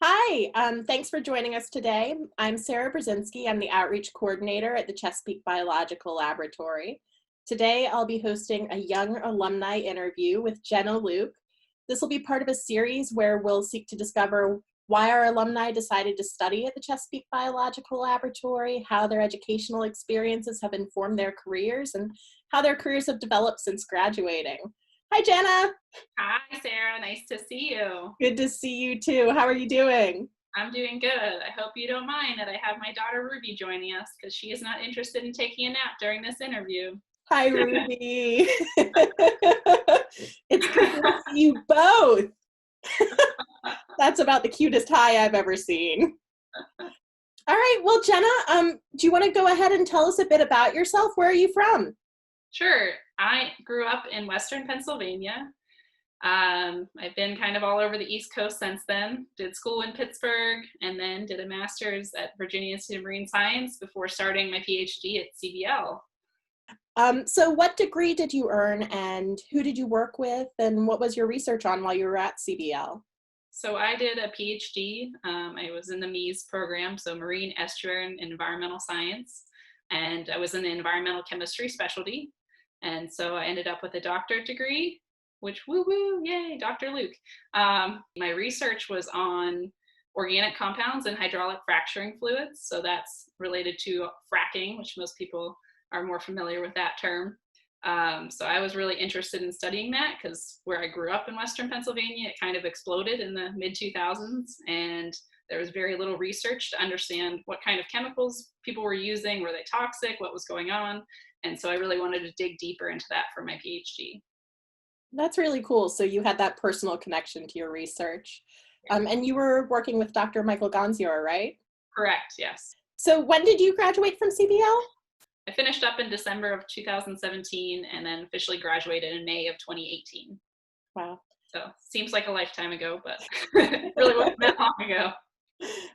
Hi, thanks for joining us today. I'm Sarah Brzezinski. I'm the Outreach Coordinator at the Chesapeake Biological Laboratory. Today, I'll be hosting a young alumni interview with Jenna Luek. This will be part of a series where we'll seek to discover why our alumni decided to study at the Chesapeake Biological Laboratory, how their educational experiences have informed their careers, and how their careers have developed since graduating. Hi, Jenna. Hi, Sarah. Nice to see you. Good to see you too. How are you doing? I'm doing good. I hope you don't mind that I have my daughter Ruby joining us because she is not interested in taking a nap during this interview. Hi, Ruby. It's good to see you both. That's about the cutest hi I've ever seen. All right, well, Jenna, do you want to go ahead and tell us a bit about yourself? Where are you from? Sure. I grew up in Western Pennsylvania. I've been kind of all over the East Coast since then. Did school in Pittsburgh and then did a master's at Virginia Institute of Marine Science before starting my PhD at CBL. So what degree did you earn and who did you work with and what was your research on while you were at CBL? So I did a PhD. I was in the MEES program, so Marine, Estuary, and Environmental Science. And I was in the environmental chemistry specialty. And so I ended up with a doctorate degree, which woo-woo, yay, Dr. Luek. My research was on organic compounds and hydraulic fracturing fluids. So that's related to fracking, which most people are more familiar with that term. So I was really interested in studying that because where I grew up in Western Pennsylvania, it kind of exploded in the mid-2000s, and there was very little research to understand what kind of chemicals people were using, were they toxic, what was going on, and so I really wanted to dig deeper into that for my PhD. That's really cool. So you had that personal connection to your research. And you were working with Dr. Michael Gonzior, right? Correct, yes. So when did you graduate from CBL? I finished up in December of 2017 and then officially graduated in May of 2018. Wow. So seems like a lifetime ago, but it really wasn't that long ago.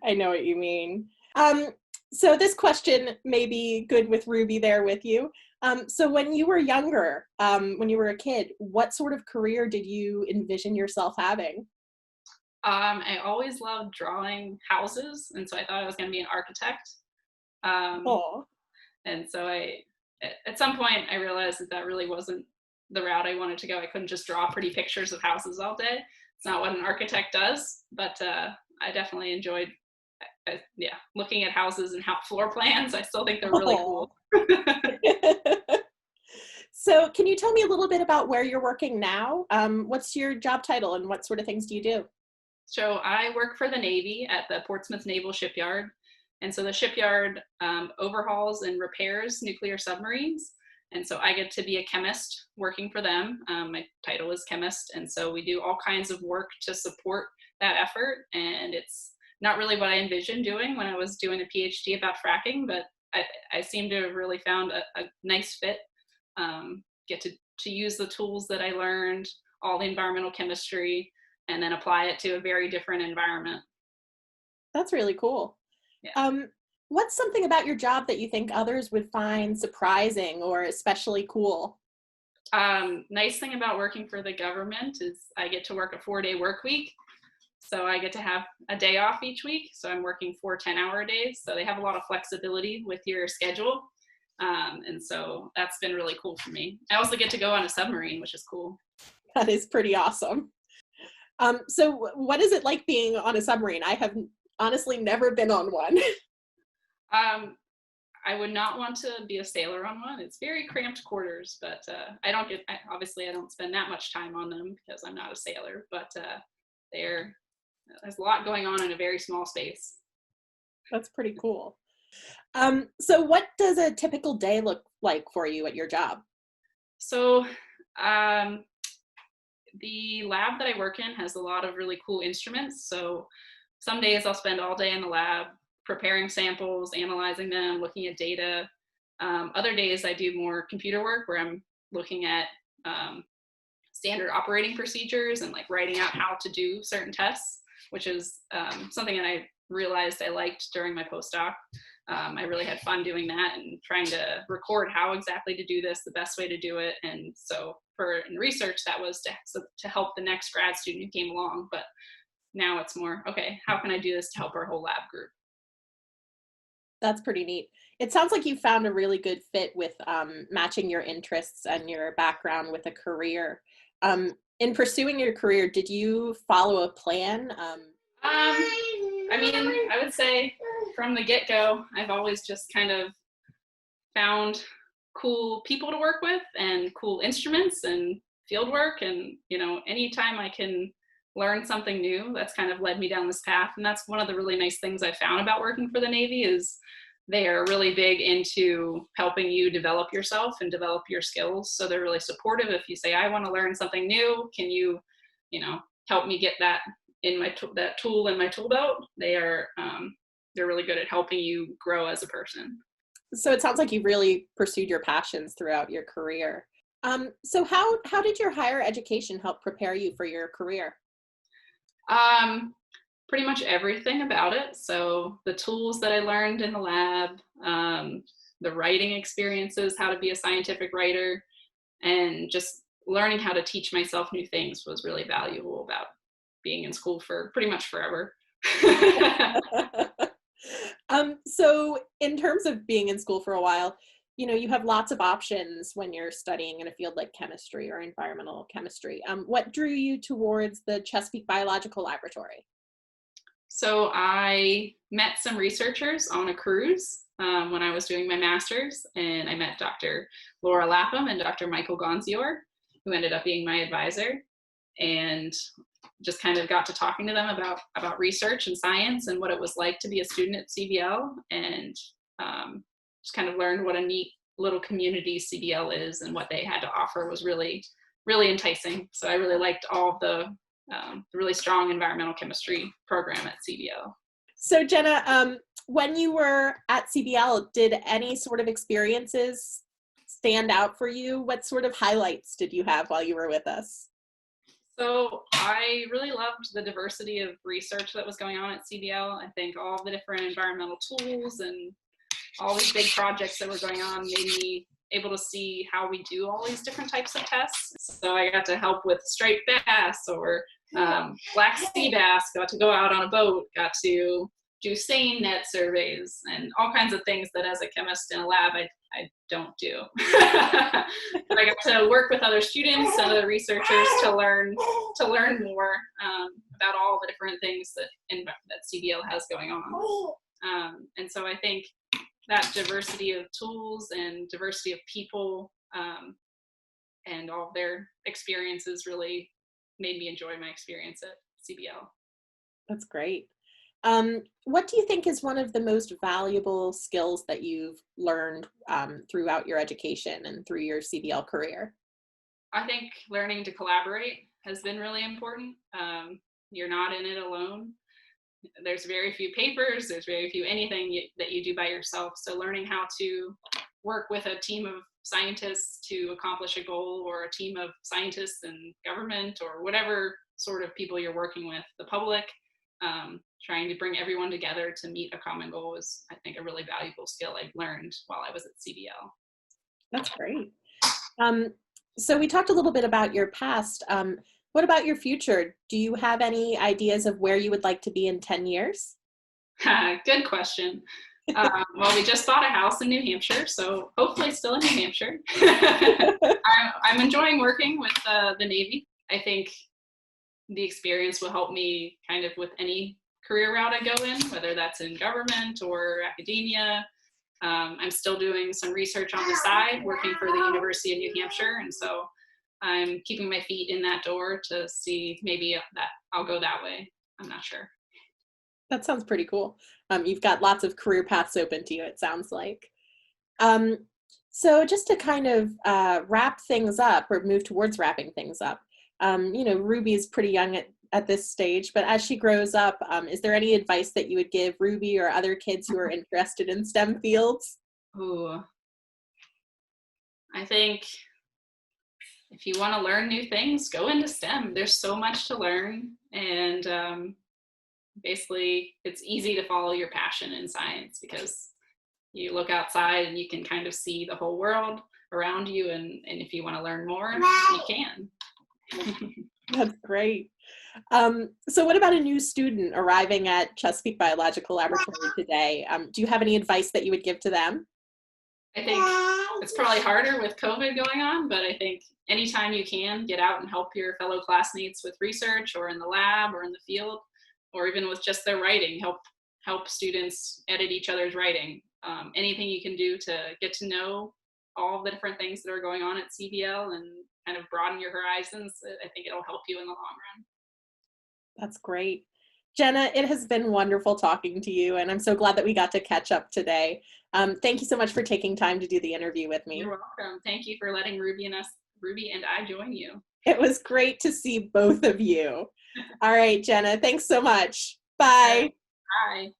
I know what you mean. So this question may be good with Ruby there with you. So when you were younger, when you were a kid, what sort of career did you envision yourself having? I always loved drawing houses, and so I thought I was going to be an architect. Um, Oh, and so at some point, I realized that really wasn't the route I wanted to go. I couldn't just draw pretty pictures of houses all day. It's not what an architect does, but I definitely enjoyed, looking at houses and floor plans. I still think they're really oh. cool. So can you tell me a little bit about where you're working now? What's your job title and what sort of things do you do? So I work for the Navy at the Portsmouth Naval Shipyard. And so the shipyard overhauls and repairs nuclear submarines. And so I get to be a chemist working for them. My title is chemist. And so we do all kinds of work to support that effort. And it's not really what I envisioned doing when I was doing a PhD about fracking, but I seem to have really found a nice fit. Get to use the tools that I learned, all the environmental chemistry, and then apply it to a very different environment. That's really cool. Yeah. What's something about your job that you think others would find surprising or especially cool? Nice thing about working for the government is I get to work a 4-day work week. So I get to have a day off each week. So I'm working 4 10-hour days. So they have a lot of flexibility with your schedule. And so that's been really cool for me. I also get to go on a submarine, which is cool. That is pretty awesome. So what is it like being on a submarine? I have honestly never been on one. I would not want to be a sailor on one. It's very cramped quarters, but obviously I don't spend that much time on them because I'm not a sailor, but there's a lot going on in a very small space. That's pretty cool. So what does a typical day look like for you at your job? So the lab that I work in has a lot of really cool instruments. So some days I'll spend all day in the lab preparing samples, analyzing them, looking at data. Other days I do more computer work where I'm looking at standard operating procedures and like writing out how to do certain tests, which is something that I realized I liked during my postdoc. I really had fun doing that and trying to record how exactly to do this, the best way to do it. And so in research, that was to help the next grad student who came along. But now it's more, okay, how can I do this to help our whole lab group? That's pretty neat. It sounds like you found a really good fit with matching your interests and your background with a career. In pursuing your career, did you follow a plan? I mean, I would say from the get-go, I've always just kind of found cool people to work with and cool instruments and field work. And, anytime I can learn something new, that's kind of led me down this path. And that's one of the really nice things I found about working for the Navy is they are really big into helping you develop yourself and develop your skills. So they're really supportive. If you say, I want to learn something new, can you, help me get that in that tool in my tool belt? They're really good at helping you grow as a person. So it sounds like you really pursued your passions throughout your career. So how did your higher education help prepare you for your career? Pretty much everything about it. So the tools that I learned in the lab, the writing experiences, how to be a scientific writer, and just learning how to teach myself new things was really valuable about being in school for pretty much forever. So in terms of being in school for a while, you have lots of options when you're studying in a field like chemistry or environmental chemistry. What drew you towards the Chesapeake Biological Laboratory? So I met some researchers on a cruise when I was doing my master's, and I met Dr. Laura Lapham and Dr. Michael Gonzior, who ended up being my advisor, and just kind of got to talking to them about research and science and what it was like to be a student at CBL, and just kind of learned what a neat little community CBL is, and what they had to offer was really, really enticing. So I really liked all of the really strong environmental chemistry program at CBL. So Jenna, when you were at CBL, did any sort of experiences stand out for you? What sort of highlights did you have while you were with us? So I really loved the diversity of research that was going on at CBL. I think all the different environmental tools and all these big projects that were going on made me able to see how we do all these different types of tests. So I got to help with striped bass or black sea bass, got to go out on a boat, got to do seine net surveys, and all kinds of things that as a chemist in a lab I don't do. But I got to work with other students and other researchers to learn more about all the different things that CBL has going on. And so I think that diversity of tools and diversity of people and all of their experiences really made me enjoy my experience at CBL. That's great. What do you think is one of the most valuable skills that you've learned throughout your education and through your CBL career? I think learning to collaborate has been really important. You're not in it alone. There's very few papers, there's very few anything that you do by yourself. So learning how to work with a team of scientists to accomplish a goal, or a team of scientists and government, or whatever sort of people you're working with, the public, trying to bring everyone together to meet a common goal is, I think, a really valuable skill I've learned while I was at CBL. That's great. So we talked a little bit about your past. What about your future? Do you have any ideas of where you would like to be in 10 years? Good question. Well, we just bought a house in New Hampshire, so hopefully still in New Hampshire. I'm enjoying working with the Navy. I think the experience will help me kind of with any career route I go in, whether that's in government or academia. I'm still doing some research on the side, working for the University of New Hampshire, and so I'm keeping my feet in that door to see maybe that I'll go that way. I'm not sure. That sounds pretty cool. You've got lots of career paths open to you, it sounds like. So just to kind of wrap things up, or move towards wrapping things up, Ruby is pretty young at this stage, but as she grows up, is there any advice that you would give Ruby or other kids who are interested in STEM fields? Ooh, I think if you want to learn new things, go into STEM. There's so much to learn, and basically it's easy to follow your passion in science because you look outside and you can kind of see the whole world around you, and if you want to learn more, you can. That's great. So what about a new student arriving at Chesapeake Biological Laboratory today? Do you have any advice that you would give to them? I think it's probably harder with COVID going on, but I think anytime you can, get out and help your fellow classmates with research or in the lab or in the field, or even with just their writing, help students edit each other's writing. Anything you can do to get to know all the different things that are going on at CBL and kind of broaden your horizons, I think it'll help you in the long run. That's great. Jenna, it has been wonderful talking to you, and I'm so glad that we got to catch up today. Thank you so much for taking time to do the interview with me. You're welcome. Thank you for letting Ruby and I join you. It was great to see both of you. All right, Jenna, thanks so much. Bye. Bye.